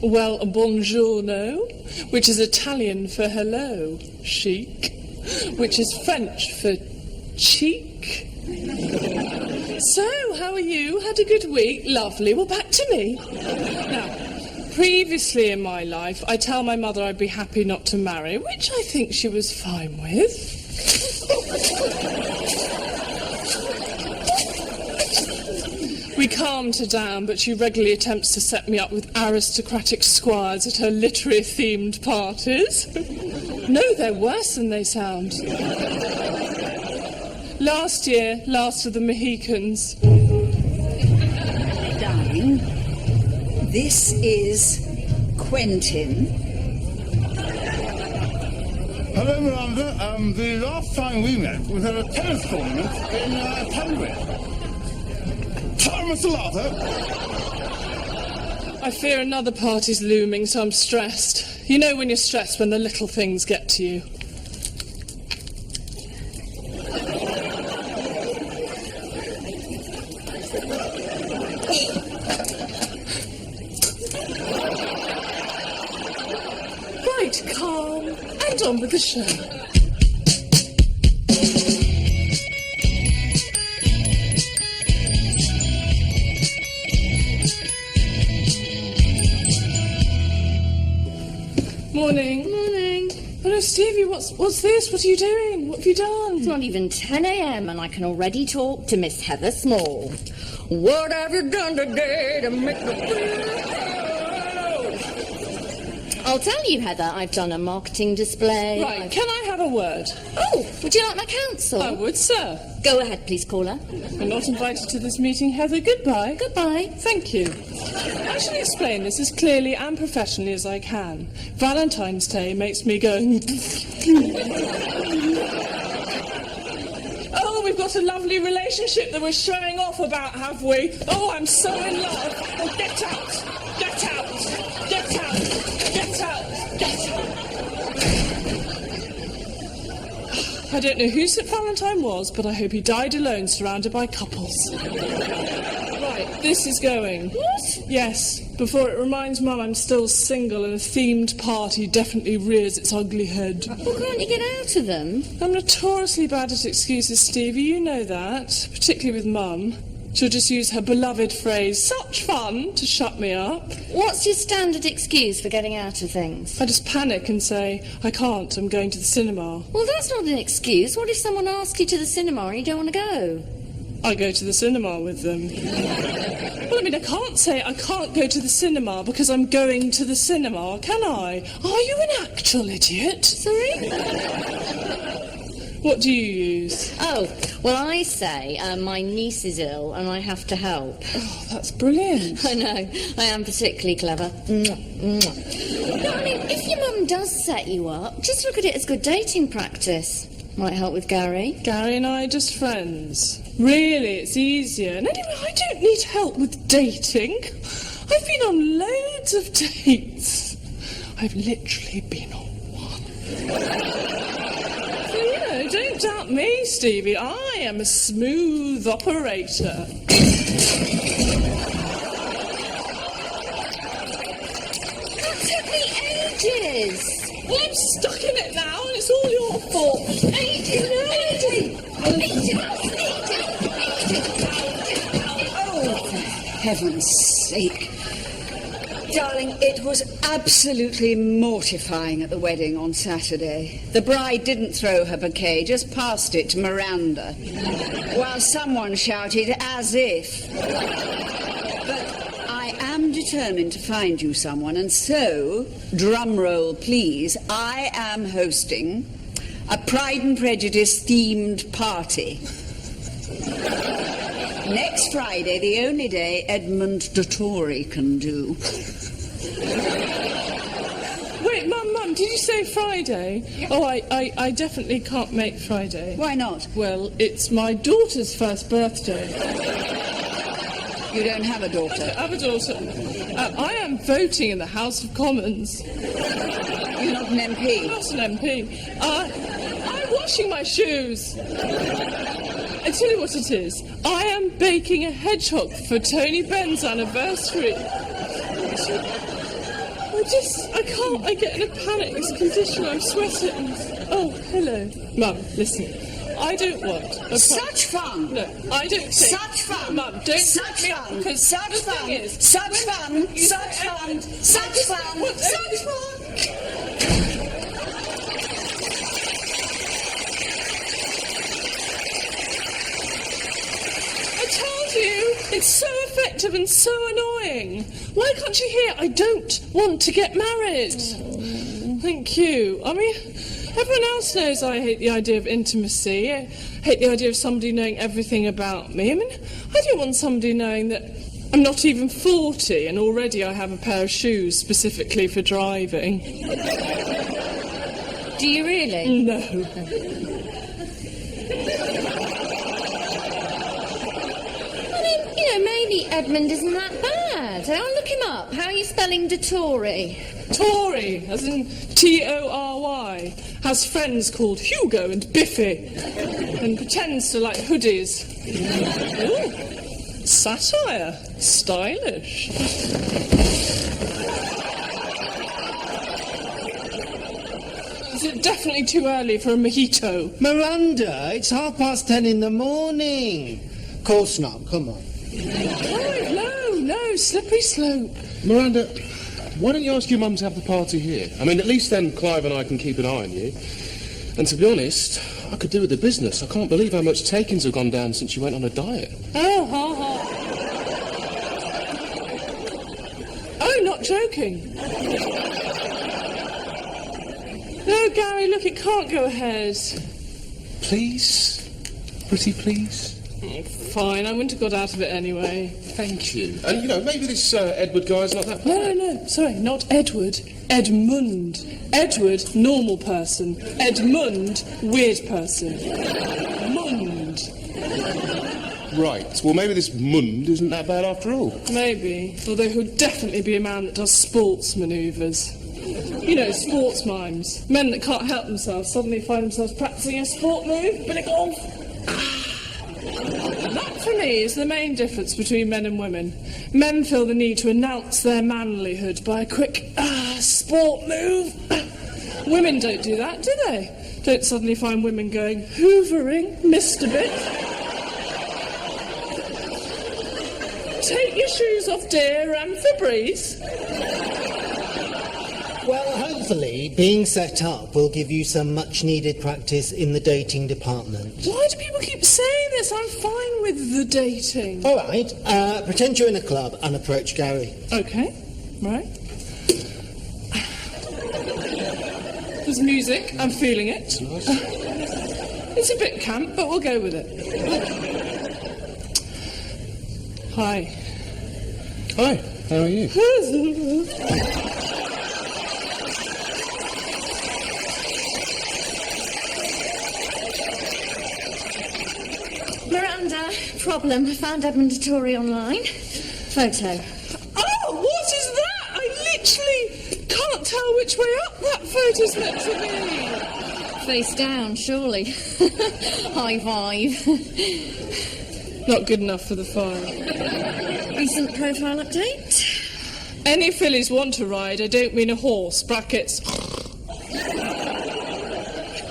Well, buongiorno, which is Italian for hello. Chic, which is French for cheek. So, how are you? Had a good week? Lovely. Well, back to me. Now, previously in my life, I tell my mother I'd be happy not to marry, which I think she was fine with. We calmed her down, but she regularly attempts to set me up with aristocratic squires at her literary-themed parties. No, they're worse than they sound. Last year, last of the Mohicans. Darling, this is Quentin. Hello, Miranda. The last time we met was at a tennis tournament in Tunbridge. Mr. Larther. I fear another party's looming, so I'm stressed. You know when you're stressed when the little things get to you. Right, calm, and on with the show. Morning. Morning. Hello, Stevie, what's this? What are you doing? What have you done? It's not even 10 a.m. and I can already talk to Miss Heather Small. What have you done today to make me feel? I'll tell you, Heather, I've done a marketing display. Right, can I have a word? Oh, would you like my counsel? I would, sir. Go ahead, please, caller. You're not invited to this meeting, Heather. Goodbye. Goodbye. Thank you. I shall explain this as clearly and professionally as I can. Valentine's Day makes me go... Oh, we've got a lovely relationship that we're showing off about, have we? Oh, I'm so in love. Oh, get out! Get out! Get out! Get out! Get out! I don't know who St. Valentine was, but I hope he died alone, surrounded by couples. Right, this is going. What? Yes, before it reminds Mum I'm still single and a themed party definitely rears its ugly head. Well, can't you get out of them? I'm notoriously bad at excuses, Stevie, you know that, particularly with Mum. She'll just use her beloved phrase, such fun, to shut me up. What's your standard excuse for getting out of things? I just panic and say, I can't, I'm going to the cinema. Well, that's not an excuse. What if someone asks you to the cinema and you don't want to go? I go to the cinema with them. Well, I mean, I can't say I can't go to the cinema because I'm going to the cinema, can I? Are you an actual idiot? Sorry? What do you use? Oh, well, I say my niece is ill and I have to help. Oh, that's brilliant. I know. I am particularly clever. Mwah. No, I mean, if your mum does set you up, just look at it as good dating practice. Might help with Gary. Gary and I are just friends. Really, it's easier. And anyway, I don't need help with dating. I've been on loads of dates. I've literally been on one. So, you know, don't doubt me, Stevie. I am a smooth operator. That took me ages. Well, I'm stuck in it now, and it's all your fault. Oh, for heaven's sake. Darling, it was absolutely mortifying at the wedding on Saturday. The bride didn't throw her bouquet, just passed it to Miranda, while someone shouted, as if. But I am determined to find you someone, and so, drum roll please, I am hosting a Pride and Prejudice themed party. Next Friday, the only day Edmund de Tory can do. Wait, Mum, did you say Friday? Oh, I definitely can't make Friday. Why not? Well, it's my daughter's first birthday. You don't have a daughter. I have a daughter. I am voting in the House of Commons. You're not an MP. Not an MP. I'm washing my shoes. I tell you what it is. I am baking a hedgehog for Tony Benn's anniversary. I get in a panic condition. I'm sweating. Oh, hello. Mum, listen. I don't want... Such fun! No, I don't think... Such fun! Mum, don't... Such fun! Because Such fun! Such fun! Such fun! Such fun! Such fun! It's so effective and so annoying. Why can't you hear? I don't want to get married. Thank you. I mean, everyone else knows I hate the idea of intimacy. I hate the idea of somebody knowing everything about me. I mean, I don't want somebody knowing that I'm not even 40 and already I have a pair of shoes specifically for driving. Do you really? No. Maybe Edmund isn't that bad. I'll look him up. How are you spelling Tory? Tory, as in Tory. Has friends called Hugo and Biffy. And pretends to like hoodies. Ooh, satire. Stylish. Is it definitely too early for a mojito? Miranda, it's 10:30 in the morning. Course not, come on. No, slippery slope. Miranda, why don't you ask your mum to have the party here? I mean, at least then Clive and I can keep an eye on you. And to be honest, I could do with the business. I can't believe how much takings have gone down since you went on a diet. Oh, not joking. No, Gary, look, it can't go ahead. Please? Pretty please? Fine, I wouldn't have got out of it anyway. Thank you. And, maybe this Edward guy's not that bad. No, sorry, not Edward. Edmund. Edward, normal person. Edmund, weird person. Mund. Right, well, maybe this Mund isn't that bad after all. Maybe, although he'll definitely be a man that does sports manoeuvres. Sports mimes. Men that can't help themselves suddenly find themselves practising a sport move, bit of golf. That, for me, is the main difference between men and women. Men feel the need to announce their manlyhood by a quick, sport move. Women don't do that, do they? Don't suddenly find women going, hoovering, missed a bit. Take your shoes off, dear, and Febreze. Well, hopefully, being set up will give you some much-needed practice in the dating department. Why do people keep saying this? I'm fine with the dating. All right, pretend you're in a club and approach Gary. Okay, right. There's music, I'm feeling it. It's nice. It's a bit camp, but we'll go with it. Hi. Hi, how are you? Miranda, problem. I found Edmund Tory online. Photo. Oh, what is that? I literally can't tell which way up that photo's meant to be. Face down, surely. High five. Not good enough for the file. Recent profile update. Any fillies want to ride, I don't mean a horse, brackets.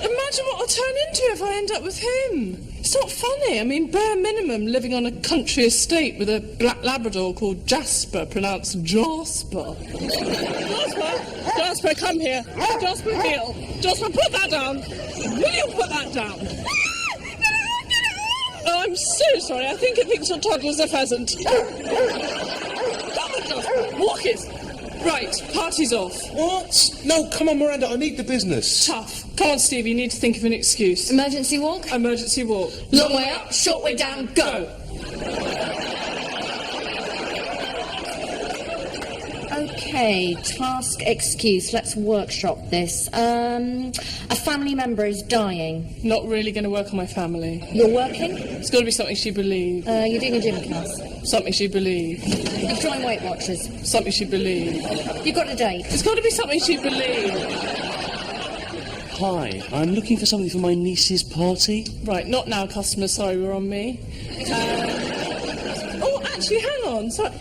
Imagine what I'll turn into if I end up with him. It's not funny. I mean, bare minimum, living on a country estate with a black Labrador called Jasper, pronounced Jasper. Jasper, come here. Jasper, kneel. Jasper, put that down. Will you put that down? Oh, I'm so sorry. I think it thinks your toddler's a pheasant. Come on, Jasper. Walk it. Right, party's off. What? No, come on, Miranda, I need the business. Tough. Come on, Steve, you need to think of an excuse. Emergency walk. Emergency walk. Long way up, short way down, go. Okay, task excuse. Let's workshop this. A family member is dying. Not really going to work on my family. You're working? It's got to be something she believes. You're doing a gym class. Something she believes. You're drawing Weight Watchers. Something she believes. You've got a date. It's got to be something she believes. Hi, I'm looking for something for my niece's party. Right, not now, customer. Sorry, we're on me. Oh, actually, hang on. Sorry.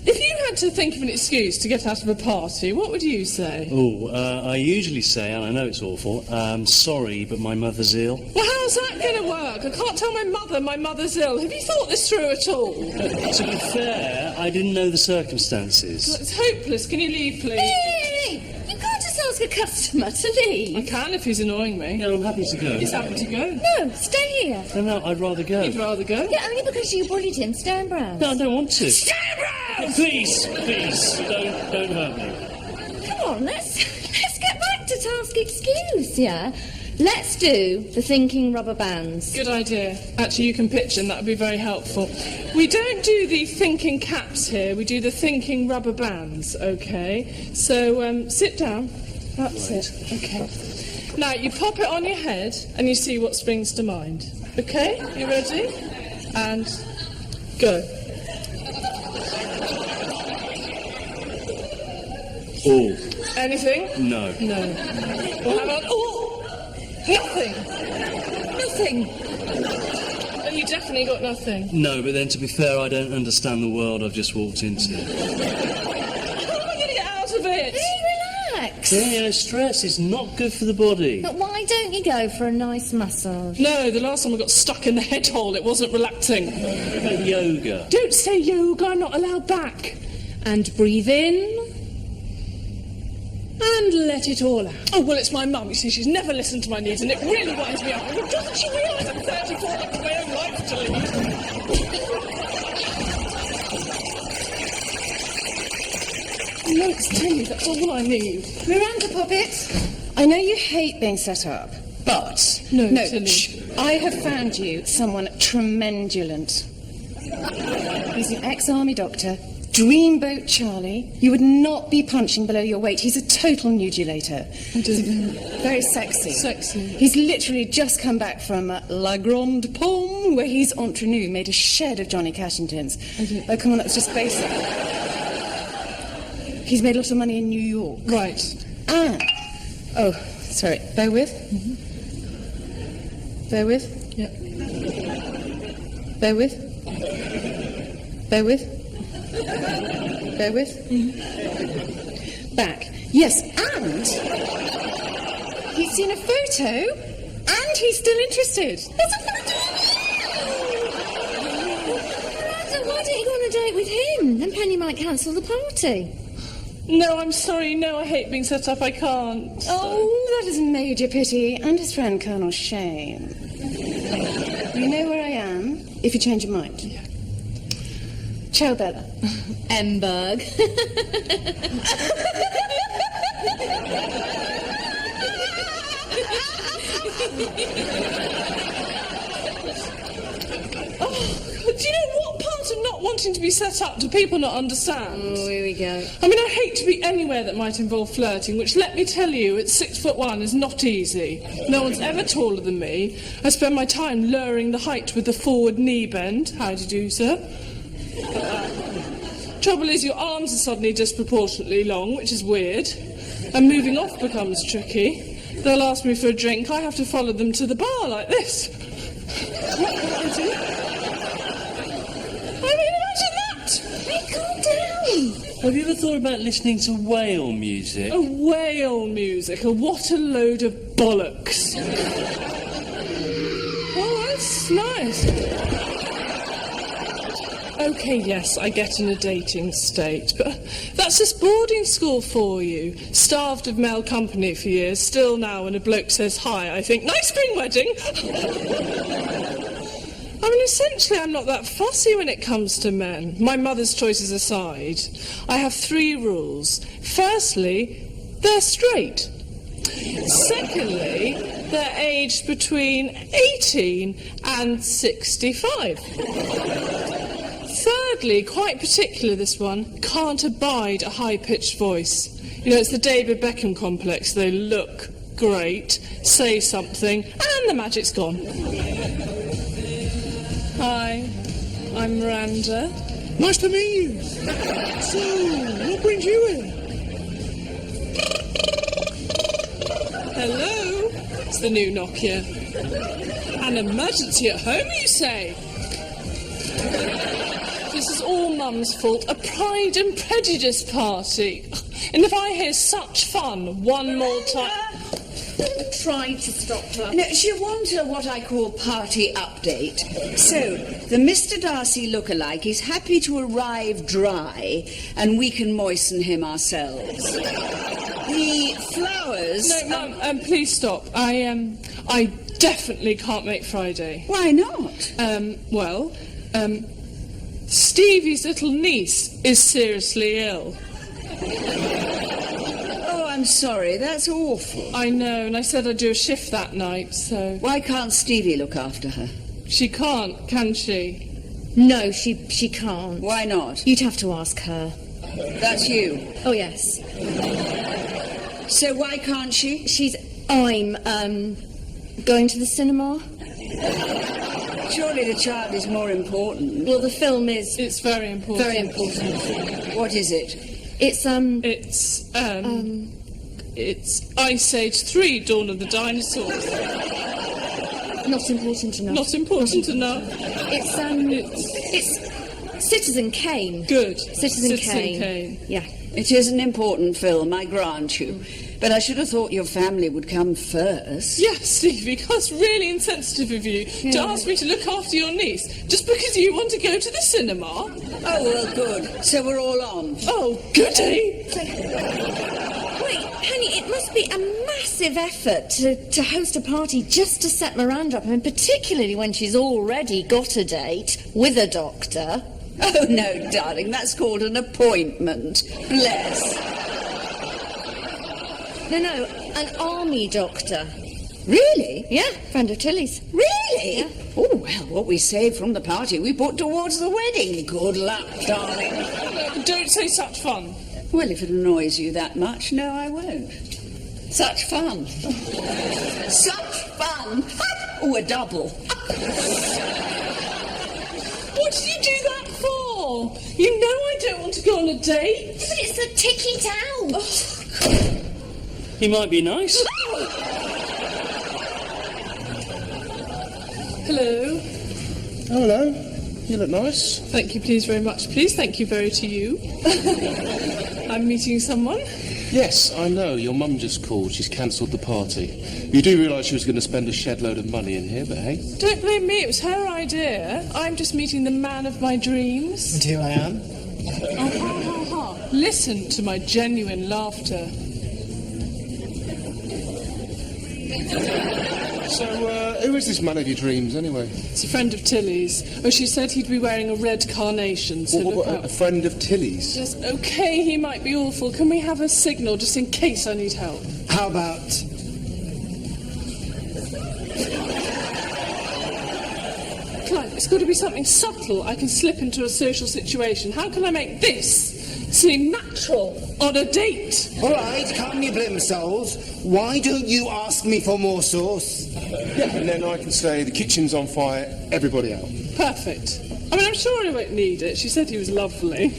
If you had to think of an excuse to get out of a party, what would you say? Oh, I usually say, and I know it's awful, sorry, but my mother's ill. Well, how's that going to work? I can't tell my mother's ill. Have you thought this through at all? To be fair, I didn't know the circumstances. Well, it's hopeless. Can you leave, please? Hey, you can't just ask a customer to leave. I can if he's annoying me. Yeah, I'm happy to go. He's happy to go. No, stay here. No, I'd rather go. You'd rather go? Yeah, only because you bullied him. Stand brown. No, I don't want to. Stand round! Please, don't hurt me. Come on, let's get back to task excuse, yeah? Let's do the thinking rubber bands. Good idea. Actually, you can pitch in. That would be very helpful. We don't do the thinking caps here. We do the thinking rubber bands, OK? So, sit down. That's it. OK. Now, you pop it on your head and you see what springs to mind. OK? You ready? And go. Oh, Anything? no. No. Well, how about... Oh! Nothing. Nothing. Oh, you definitely got nothing. No, but then to be fair, I don't understand the world I've just walked into. How am I going to get out of it? Hey, relax. Yeah, stress is not good for the body. But why don't you go for a nice massage? No, the last time I got stuck in the head hole, it wasn't relaxing. What about yoga? Don't say yoga, I'm not allowed back. And breathe in. And let it all out. Oh, well, it's my mum. You see, she's never listened to my needs, and it really winds me up. Well, doesn't she realise I'm 34 and I've got my own life to live? Notes tell you that's all I need. Miranda Poppet, I know you hate being set up, but No, Tilly. I have found you someone tremendulent. He's an ex-army doctor, dreamboat Charlie. You would not be punching below your weight. He's a total nudulator. I don't know. Very sexy. Sexy. He's literally just come back from La Grande Pomme, where he's entre nous made a shed of Johnny Cashingtons. Oh, come on, that's just basic. He's made a lot of money in New York. Right. Oh, sorry. Bear with. Bear with. Yeah. Bear with. Bear with. Bear with. Back. Yes, and he's seen a photo, and he's still interested. That's a So why don't you go on a date with him? Then Penny might cancel the party. No, I'm sorry. No, I hate being set up. I can't. Oh, that is Major Pity and his friend Colonel Shane. You know where I am if you change your mind. Yeah. Ciao, Bella. Emberg. Do you know what part of not wanting to be set up do people not understand? Oh, here we go. I mean, I hate to be anywhere that might involve flirting, which, let me tell you, at 6'1" is not easy. No one's ever taller than me. I spend my time lowering the height with the forward knee bend. How do you do, sir? Trouble is, your arms are suddenly disproportionately long, which is weird. And moving off becomes tricky. They'll ask me for a drink. I have to follow them to the bar like this. What can I do? I mean, imagine that! Hey, calm down. Have you ever thought about listening to whale music? A whale music, what a load of bollocks. Oh, that's nice. OK, yes, I get in a dating state, but that's just boarding school for you. Starved of male company for years, still now when a bloke says hi, I think, nice spring wedding! I mean, essentially, I'm not that fussy when it comes to men. My mother's choices aside, I have 3 rules. Firstly, they're straight. Secondly, they're aged between 18 and 65. Thirdly, quite particular this one, can't abide a high-pitched voice. You know, it's the David Beckham complex. They look great, say something, and the magic's gone. Hi, I'm Miranda. Nice to meet you. So, what brings you in? Hello? It's the new Nokia. An emergency at home, you say? This is all mum's fault, a Pride and Prejudice party. And if I hear such fun one more time... I tried to stop her. No, she wants a what I call party update. So, the Mr. Darcy lookalike is happy to arrive dry, and we can moisten him ourselves. The flowers... No, Mum, please stop. I definitely can't make Friday. Why not? Stevie's little niece is seriously ill. Oh, I'm sorry, that's awful. I know, and I said I'd do a shift that night, so... Why can't Stevie look after her? She can't, can she? No, she can't. Why not? You'd have to ask her. That's you. Oh, yes. So why can't she? I'm going to the cinema. Surely the child is more important. Well, the film is... It's very important. Very important. What is it? It's Ice Age 3, Dawn of the Dinosaurs. Not important enough. Not important enough. It's Citizen Kane. Good. Citizen Kane. Yeah. It is an important film, I grant you. But I should have thought your family would come first. Yes, Stevie, that's really insensitive of you to ask me to look after your niece just because you want to go to the cinema. Oh, well, good. So we're all on. Oh, goody. Wait, honey, it must be a massive effort to host a party just to set Miranda up. I mean, particularly when she's already got a date with a doctor. Oh, no, darling, that's called an appointment. Bless. No, an army doctor. Really? Yeah, friend of Tilly's. Really? Yeah. Oh, well, what we saved from the party we put towards the wedding. Good luck, darling. Don't say such fun. Well, if it annoys you that much, no, I won't. Such fun. Such fun. Oh, a double. What did you do that for? You know I don't want to go on a date. But it's a ticket out. Oh, He might be nice. hello. Oh, hello. You look nice. Thank you, please, very much, please. Thank you very to you. I'm meeting someone. Yes, I know. Your mum just called. She's cancelled the party. You do realise she was going to spend a shed load of money in here, but hey. Don't blame me, it was her idea. I'm just meeting the man of my dreams. And here I am. Oh, ha, ha, ha. Listen to my genuine laughter. So, who is this man of your dreams, anyway? It's a friend of Tilly's. Oh, she said he'd be wearing a red carnation, so look out. A friend of Tilly's? Yes, okay, he might be awful. Can we have a signal just in case I need help? How about... Clive, it's got to be something subtle I can slip into a social situation. How can I make this seem natural on a date? All right, calm your blim souls. Why don't you ask me for more sauce? Yeah, and then I can say the kitchen's on fire, everybody out. Perfect. I mean, I'm sure he won't need it. She said he was lovely.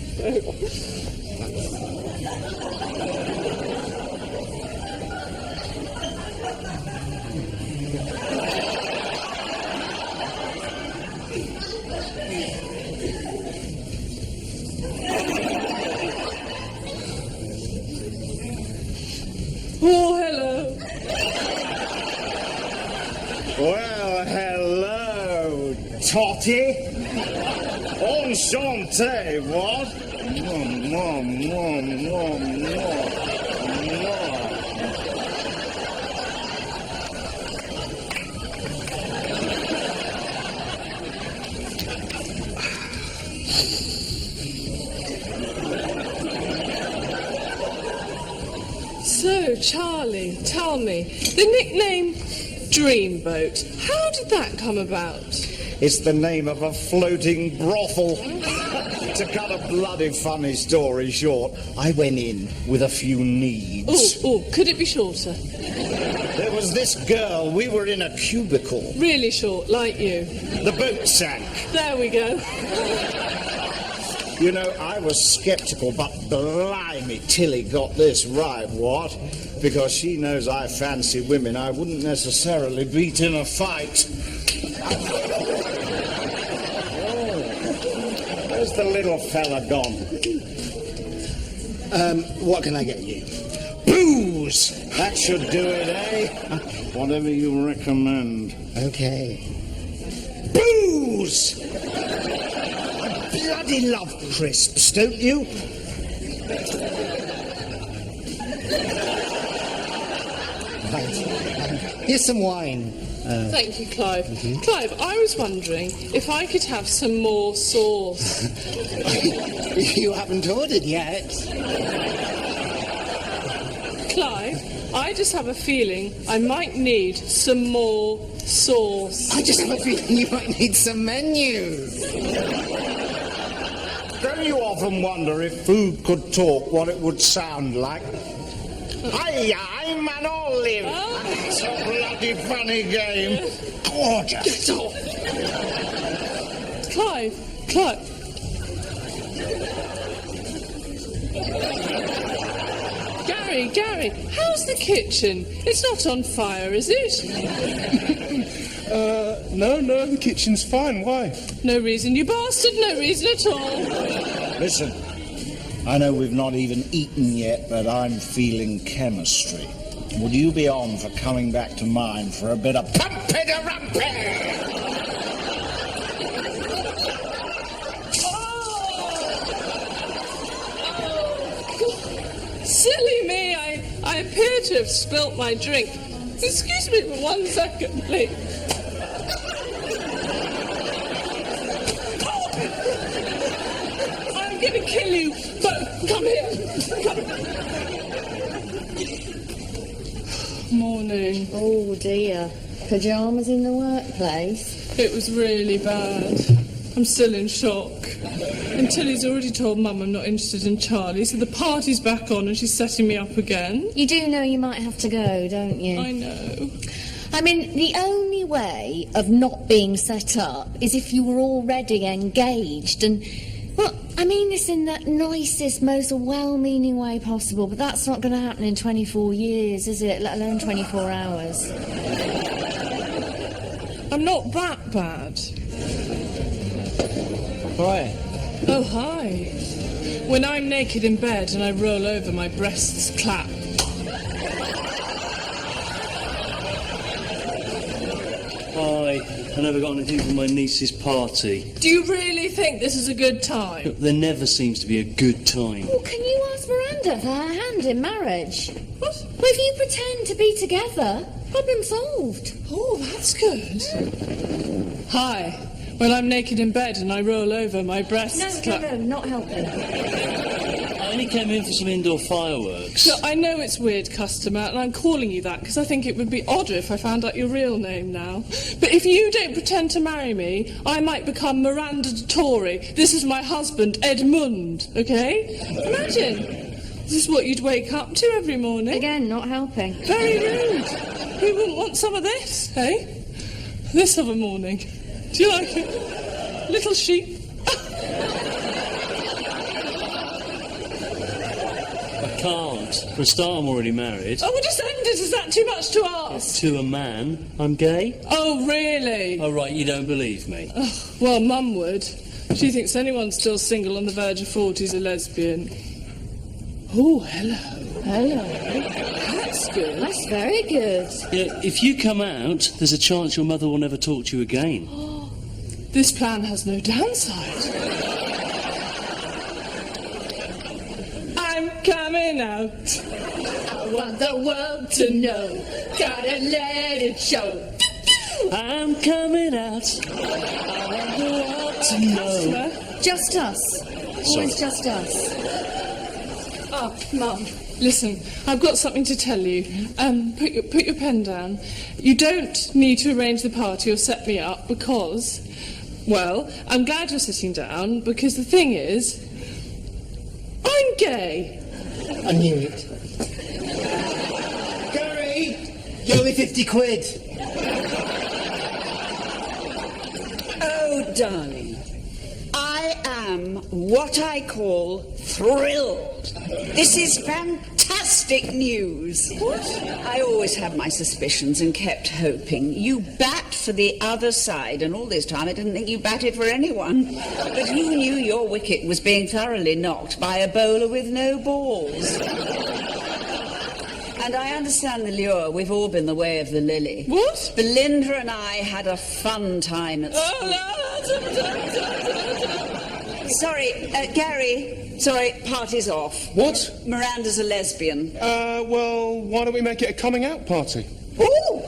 Oh, hello. Well, hello, Totty. Enchanté, what? Mwah, mwah, mwah, mwah, mwah, mwah. So, Charlie, tell me, the nickname Dreamboat, how did that come about? It's the name of a floating brothel. To cut a bloody funny story short, I went in with a few needs. Oh, could it be shorter? There was this girl, we were in a cubicle. Really short, like you. The boat sank. There we go. You know, I was sceptical, but blimey, Tilly got this right, what? Because she knows I fancy women I wouldn't necessarily beat in a fight. Oh, there's the little fella gone? What can I get you? Booze! That should do it, eh? Whatever you recommend. Okay. Booze! I bloody love crisps, don't you? Right. Here's some wine. Thank you, Clive. Clive, I was wondering if I could have some more sauce. You haven't ordered yet. Clive, I just have a feeling I might need some more sauce. I just have a feeling you might need some menus. Don't you often wonder if food could talk, what it would sound like? I'm an olive. Oh. It's a bloody funny game. Gorgeous. Get off. Clive. Gary, how's the kitchen? It's not on fire, is it? No, the kitchen's fine. Why? No reason, you bastard, no reason at all. Listen, I know we've not even eaten yet, but I'm feeling chemistry. Would you be on for coming back to mine for a bit of pumpy-da-rumpy? Silly me, I appear to have spilt my drink. Excuse me for 1 second, please. I'm going to kill you, but come here. Morning. Oh dear. Pyjamas in the workplace? It was really bad. I'm still in shock. And Tilly's already told Mum I'm not interested in Charlie, so the party's back on and she's setting me up again. You do know you might have to go, don't you? I know. I mean, the only way of not being set up is if you were already engaged and... Well, I mean this in the nicest, most well-meaning way possible, but that's not going to happen in 24 years, is it? Let alone 24 hours. I'm not that bad. Hi. Oh, hi. When I'm naked in bed and I roll over, my breasts clap. Hi. I never got anything from my niece's party. Do you really think this is a good time? There never seems to be a good time. Well, can you ask Miranda for her hand in marriage? What? Well, if you pretend to be together, problem solved. Oh, that's good. Hi. When I'm naked in bed and I roll over, my breasts clap. No, not helping. I only came in for some indoor fireworks. Look, I know it's weird, customer, and I'm calling you that because I think it would be odder if I found out your real name now. But if you don't pretend to marry me, I might become Miranda Tory. This is my husband, Edmund, okay? Imagine. This is what you'd wake up to every morning. Again, not helping. Very rude. Who wouldn't want some of this, eh? This of a morning. Do you like it? Little sheep. I can't. For a start, I'm already married. Oh, we'll just end it. Is that too much to ask? To a man, I'm gay. Oh, really? Oh, right, you don't believe me. Oh, well, Mum would. She thinks anyone still single on the verge of 40 is a lesbian. Oh, hello. Hello. That's good. That's very good. Yeah, if you come out, there's a chance your mother will never talk to you again. This plan has no downside. I'm coming out. I want the world to know. Gotta let it show. I'm coming out. I want the world to know. Just us. Always just us. Oh, Mum, listen, I've got something to tell you. Put your pen down. You don't need to arrange the party or set me up because, well, I'm glad you're sitting down because the thing is, I'm gay. I knew it. Gary, you owe me 50 quid. Oh, darling, I am what I call thrilled. This is fantastic. fantastic news. What? I always had my suspicions and kept hoping. You bat for the other side, and all this time I didn't think you batted for anyone. But who knew your wicket was being thoroughly knocked by a bowler with no balls? And I understand the lure. We've all been the way of the lily. What? Belinda and I had a fun time at school. Sorry, Gary. Sorry, party's off. What? Miranda's a lesbian. Well, why don't we make it a coming out party? Ooh!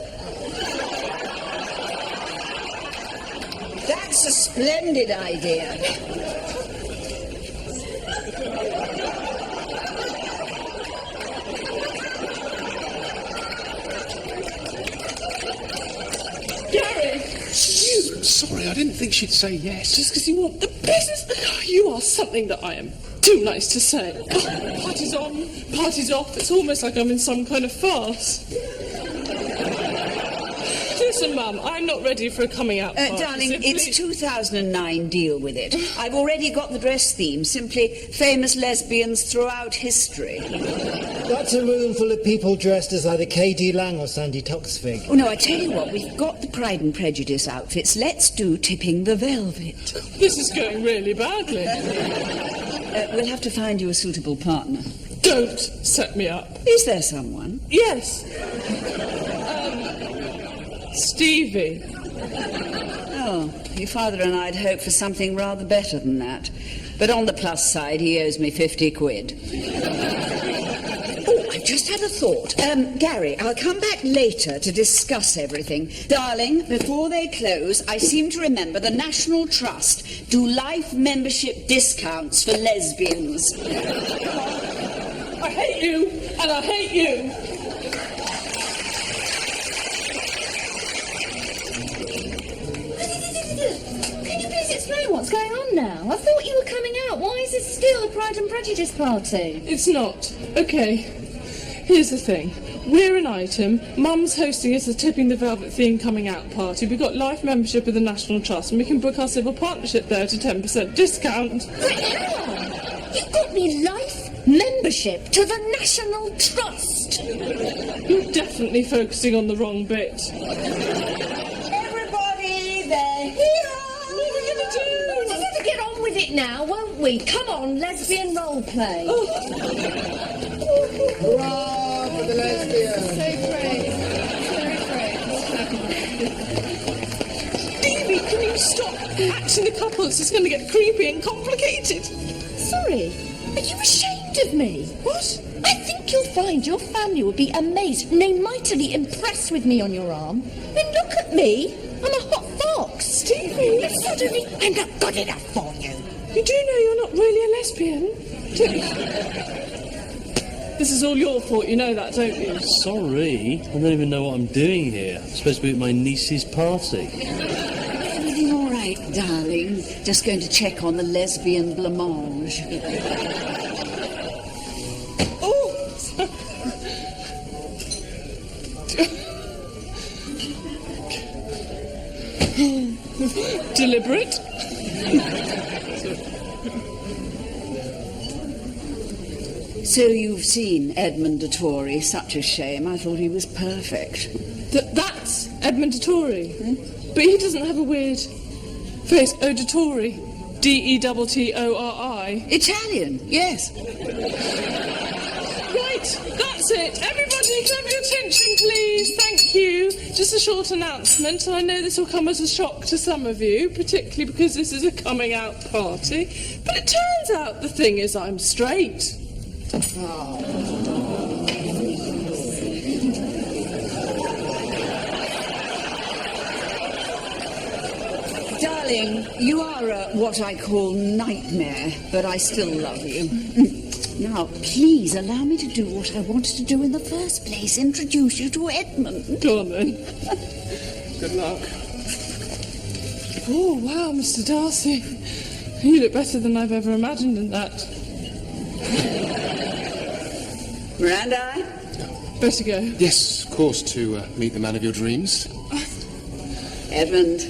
That's a splendid idea. Gary! Sorry, I didn't think she'd say yes. Just because you want the business? Oh, you are something that I am too nice to say. Oh, party's on, party's off. It's almost like I'm in some kind of farce. Listen, Mum, I'm not ready for a coming out party. Darling, Simply... it's 2009. Deal with it. I've already got the dress theme. Simply famous lesbians throughout history. That's a room full of people dressed as either K.D. Lang or Sandy Toksvig. Oh, no, I tell you what, we've got the Pride and Prejudice outfits. Let's do Tipping the Velvet. This is going really badly. We'll have to find you a suitable partner. Don't set me up. Is there someone? Yes. Stevie. Oh, your father and I'd hoped for something rather better than that. But on the plus side, he owes me 50 quid. Oh, I've just had a thought. Gary, I'll come back later to discuss everything. Darling, before they close, I seem to remember the National Trust do life membership discounts for lesbians. I hate you, and I hate you. Can you please explain what's going on now? I thought you were coming out. Why is it still a Pride and Prejudice party? It's not. Okay. Here's the thing. We're an item. Mum's hosting us a Tipping the Velvet theme coming out party. We've got life membership with the National Trust, and we can book our civil partnership there at a 10% discount. But hang on! You've got me life membership to the National Trust! You're definitely focusing on the wrong bit. Everybody, they're here! What are we going to do? We'll just have to get on with it now, won't we? Come on, lesbian role play. Hurrah for the lesbians! So great. Stevie, can you stop acting the couples? It's going to get creepy and complicated. Sorry, are you ashamed of me? What? I think you'll find your family will be amazed, nay, mightily impressed with me on your arm. Then look at me. I'm a hot fox. Stevie! Suddenly, I'm not good enough for you. You do know you're not really a lesbian? This is all your fault, you know that, don't you? Sorry, I don't even know what I'm doing here. I'm supposed to be at my niece's party. Everything all right, darling? Just going to check on the lesbian blancmange. Oh! Deliberate? So you've seen Edmund de Tory. Such a shame. I thought he was perfect. That's Edmund Dettori. But he doesn't have a weird face. Oh, Dettori. D-E-T-T-O-R-I. Italian, yes. Right, that's it. Everybody can have your attention, please. Thank you. Just a short announcement. I know this will come as a shock to some of you, particularly because this is a coming out party. But it turns out the thing is I'm straight. Darling, you are what I call nightmare, but I still love you. Now, please allow me to do what I wanted to do in the first place, introduce you to Edmund. Go on then. Good luck. Oh, wow, Mr. Darcy. You look better than I've ever imagined in that. Miranda? Better go. Yes, of course, to meet the man of your dreams. Edmund,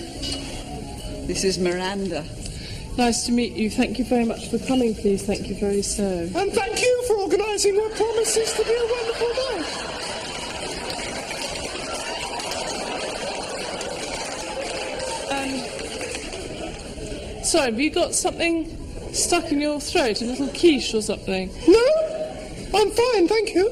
this is Miranda. Nice to meet you. Thank you very much for coming, please. Thank you very so. And thank you for organising what promises to be a wonderful day. Sorry, have you got something stuck in your throat? A little quiche or something? No, I'm fine, thank you.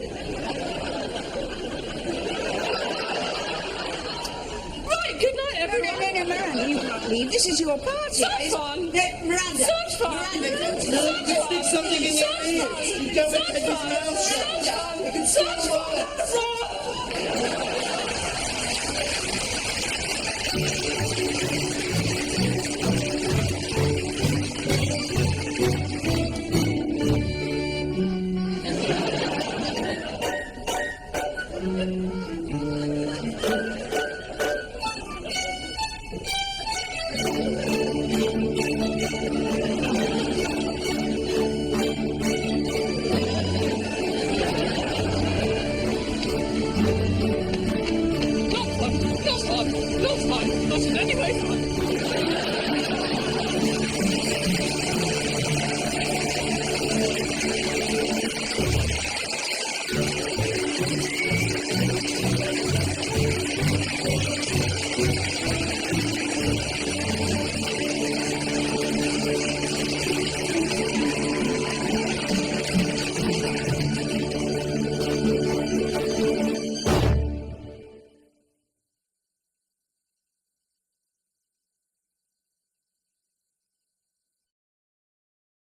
Right, good night, everyone. No, Miranda, you can't leave. This is your party. Such fun. Miranda. Such fun. Miranda, don't No, just stick something in your ears. You don't want to take his mouth shut. Such fun. Not fun. Not in any way fun.